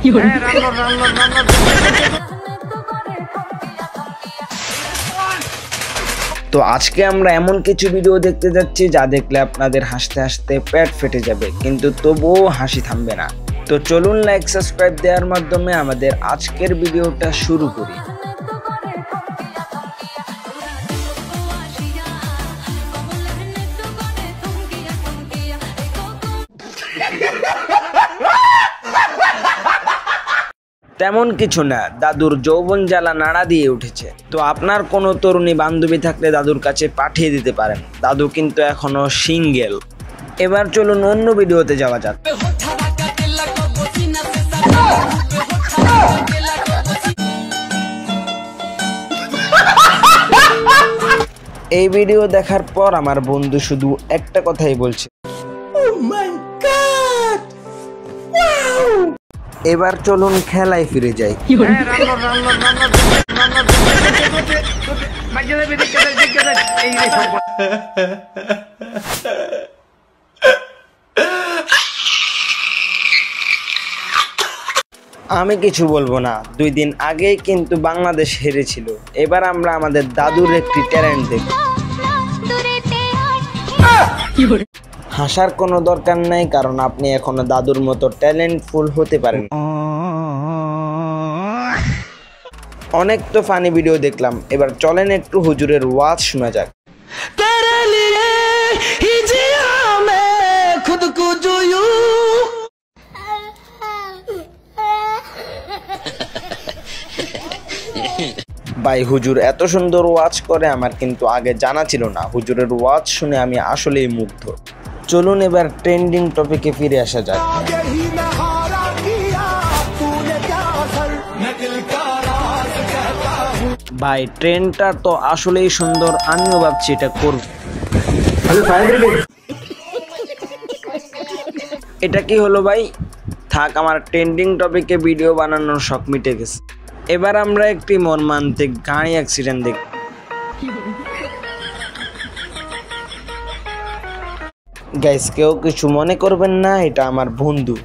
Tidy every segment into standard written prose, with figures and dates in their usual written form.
তো আজকে আমরা এমন কিছু ভিডিও দেখতে যাচ্ছি যা দেখলে আপনাদের হাসতে হাসতে পেট ফেটে যাবে, কিন্তু তবুও হাসি থামবে না। তো চলুন লাইক সাবস্ক্রাইব দেওয়ার মাধ্যমে আমাদের আজকের ভিডিওটা শুরু করি। তেমন কিছু না, দাদুর যৌবন জ্বালা নাড়া দিয়ে উঠেছে। তো আপনার কোনো তরুণী বান্ধবী থাকলে দাদুর কাছে পাঠিয়ে দিতে পারেন, দাদু কিন্তু এখনো সিঙ্গেল। এবার চলুন অন্য ভিডিওতে যাওয়া যাক। এই ভিডিও দেখার পর আমার বন্ধু শুধু একটা কথাই বলছে, এবার চলুন খেলায় ফিরে যাই। আমি কিছু বলবো না, 2 দিন আগেই কিন্তু বাংলাদেশ হেরেছিল। এবার আমরা আমাদের দাদুর একটি ট্যালেন্ট দেখব। হাসার কোনো দরকার নাই, কারণ আপনি এখনো দাদুর মতো ট্যালেন্টফুল হতে পারেন। অনেক তো ফানি ভিডিও দেখলাম, এবার চলেন একটু হুজুরের ওয়াজ শোনা যাক। ভাই, হুজুর এত সুন্দর ওয়াজ করে আমার কিন্তু আগে জানা ছিল না। হুজুরের ওয়াজ শুনে আমি আসলেই মুগ্ধ। চলুন এবার ট্রেন্ডিং টপিকে ফিরে আসা যাক। ভাই, ট্রেনটা তো আসলেই সুন্দর, আমিও ভাবছি এটা করব। এটা কি হলো ভাই? থাক, আমার ট্রেন্ডিং টপিকে ভিডিও বানানোর শখ মিটে গেছে। এবার আমরা একটি মর্মান্তিক গাড়ি অ্যাক্সিডেন্ট দেখব। গাইস, কেউ কিছু মনে করবেন না, এটা আমার বন্ধু।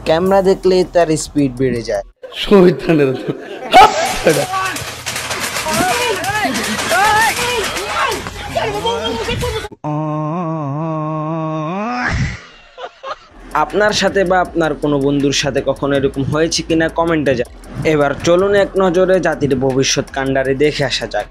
ক্যামেরা দেখলে তার স্পিড বেড়ে যায়। আপনার সাথে বা আপনার কোনো বন্ধুর সাথে কখনো এরকম হয়েছে কিনা কমেন্টে যান। এবার চলুন এক নজরে জাতির ভবিষ্যৎ কাণ্ডারে দেখে আসা যাক।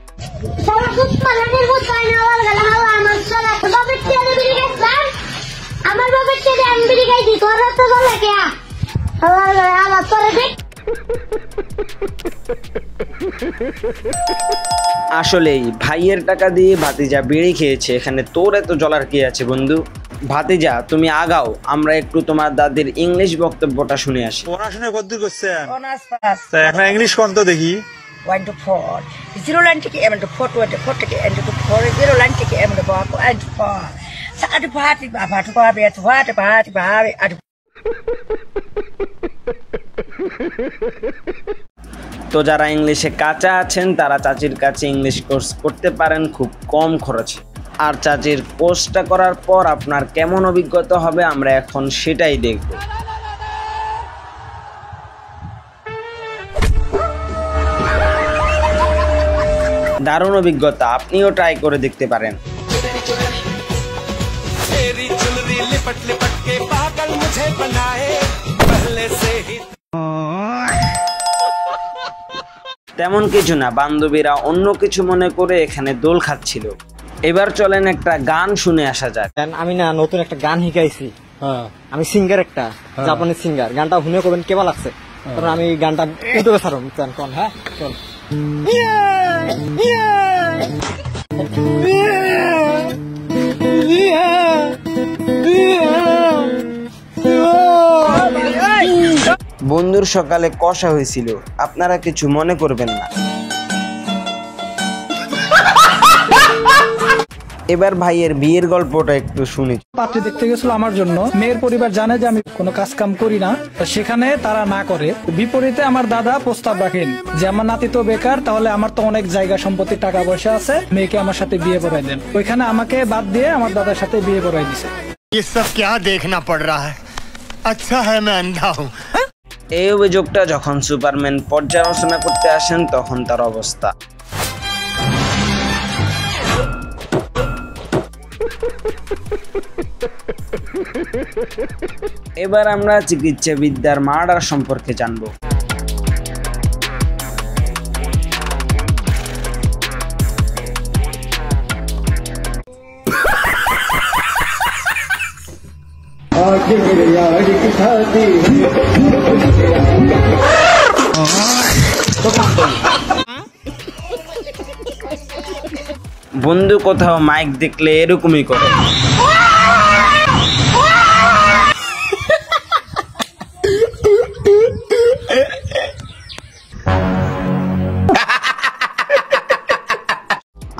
আসলেই ভাইয়ের টাকা দিয়ে ভাতিজা বিড়ি খেয়েছে, এখানে তোর এত জ্বলার কি আছে বন্ধু? ভাতিজা, তুমি আগাও, আমরা একটু তোমার দাদির ইংলিশ বক্তব্যটা শুনে আসি। পড়াশোনা কতদূর করছেন? এখন ইংলিশ কোন তো দেখি। 1 to 4 0 line থেকে m to 4 to 4 থেকে n to 4 0 line থেকে m to 4 n to 4 সাত পাঁচ বাবা তো পাবে তো পাঁচ পাঁচ বাবা আট। তো যারা ইংলিশে কাঁচা আছেন তারা চাচির কাছে ইংলিশ কোর্স করতে পারেন খুব কম খরচে। আর চাচির কোর্সটা করার পর আপনার কেমন অভিজ্ঞতা হবে আমরা এখন সেটাই দেখব। দারুণ অভিজ্ঞতা, আপনিও ট্রাই করে দেখতে পারেন। তেমন কিছু না, বান্ধবীরা অন্য কিছু মনে করে এখানে দোল খাচ্ছিল। এবার চলেন একটা গান শুনে আসা যাক। আমি না নতুন একটা গান শিখাইছি। আমি সিঙ্গার, একটা জাপানি সিঙ্গার। গানটা শুনে করবেন কেমন লাগছে, তারপর আমি গানটা ইউটিউবে ছাড়ব। কোন? হ্যাঁ চল। বন্ধুর সকালে কষা হয়েছিল, আপনারা কিছু মনে করবেন না। এবার ভাইয়ের বিয়ের গল্পটা একটু শুনি। পাত্রী দেখতে গেছিল আমার জন্য। মেয়ের পরিবার জানে যে আমি কোনো কাজ কাম করি না, সেখানে তারা না করে। বিপরীতে আমার দাদা প্রস্তাব রাখেন যে আমার নাতি তো বেকার, তাহলে আমার তো অনেক জায়গা সম্পত্তি টাকা পয়সা আছে, মেয়েকে আমার সাথে বিয়ে পড়াই দেন। ওইখানে আমাকে বাদ দিয়ে আমার দাদার সাথে বিয়ে পড়াই দিছে। ये सब क्या देखना पड़ रहा है? अच्छा है मैं अंधा हूँ। এই অভিযোগটা যখন সুপারম্যান পর্যালোচনা করতে আসেন তখন তার অবস্থা। এবার আমরা চিকিৎসাবিদ্যার মার্ডার সম্পর্কে জানব। বন্ধু কোথাও মাইক দেখলে এরকমই করে।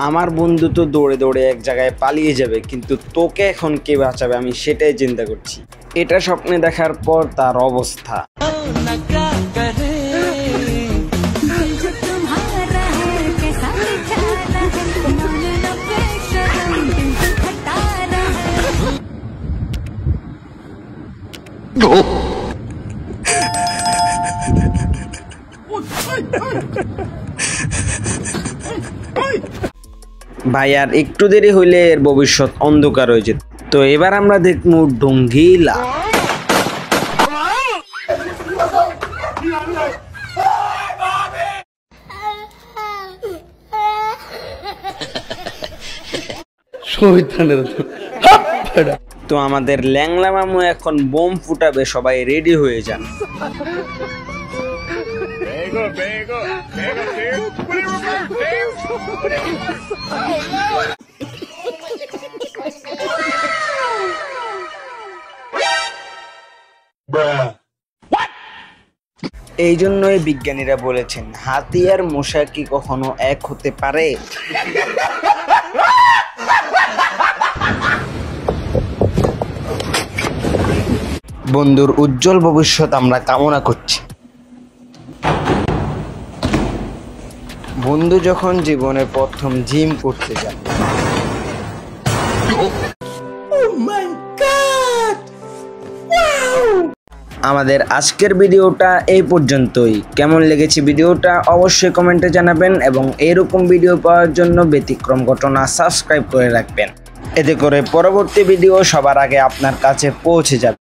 আমার বন্ধু তো দৌড়ে দৌড়ে এক জায়গায় পালিয়ে যাবে, কিন্তু তোকে এখন কে বাঁচাবে আমি সেটাই চিন্তা করছি। এটা স্বপ্নে দেখার পর তার অবস্থা। ভাই আর একটু দেরি হইলে এর ভবিষ্যৎ অন্ধকার হয়ে যেত। তো এবার আমরা দেখবো ডঙ্গিলা। তো আমাদের ল্যাংলা মামু এখন বোম ফুটাবে, সবাই রেডি হয়ে যান। এই জন্যই বিজ্ঞানীরা বলেছেন হাতি আর মশা কি কখনো এক হতে পারে? বন্ধুর উজ্জ্বল ভবিষ্যৎ আমরা কামনা করছি। বন্ধু যখন জীবনে প্রথম জিম করতে যান। আমাদের আজকের ভিডিওটা এই পর্যন্তই। কেমন লেগেছে ভিডিওটা অবশ্যই কমেন্টে জানাবেন এবং এরকম ভিডিও পাওয়ার জন্য ব্যতিক্রম ঘটনা সাবস্ক্রাইব করে রাখবেন। এতে করে পরবর্তী ভিডিও সবার আগে আপনার কাছে পৌঁছে যাবে।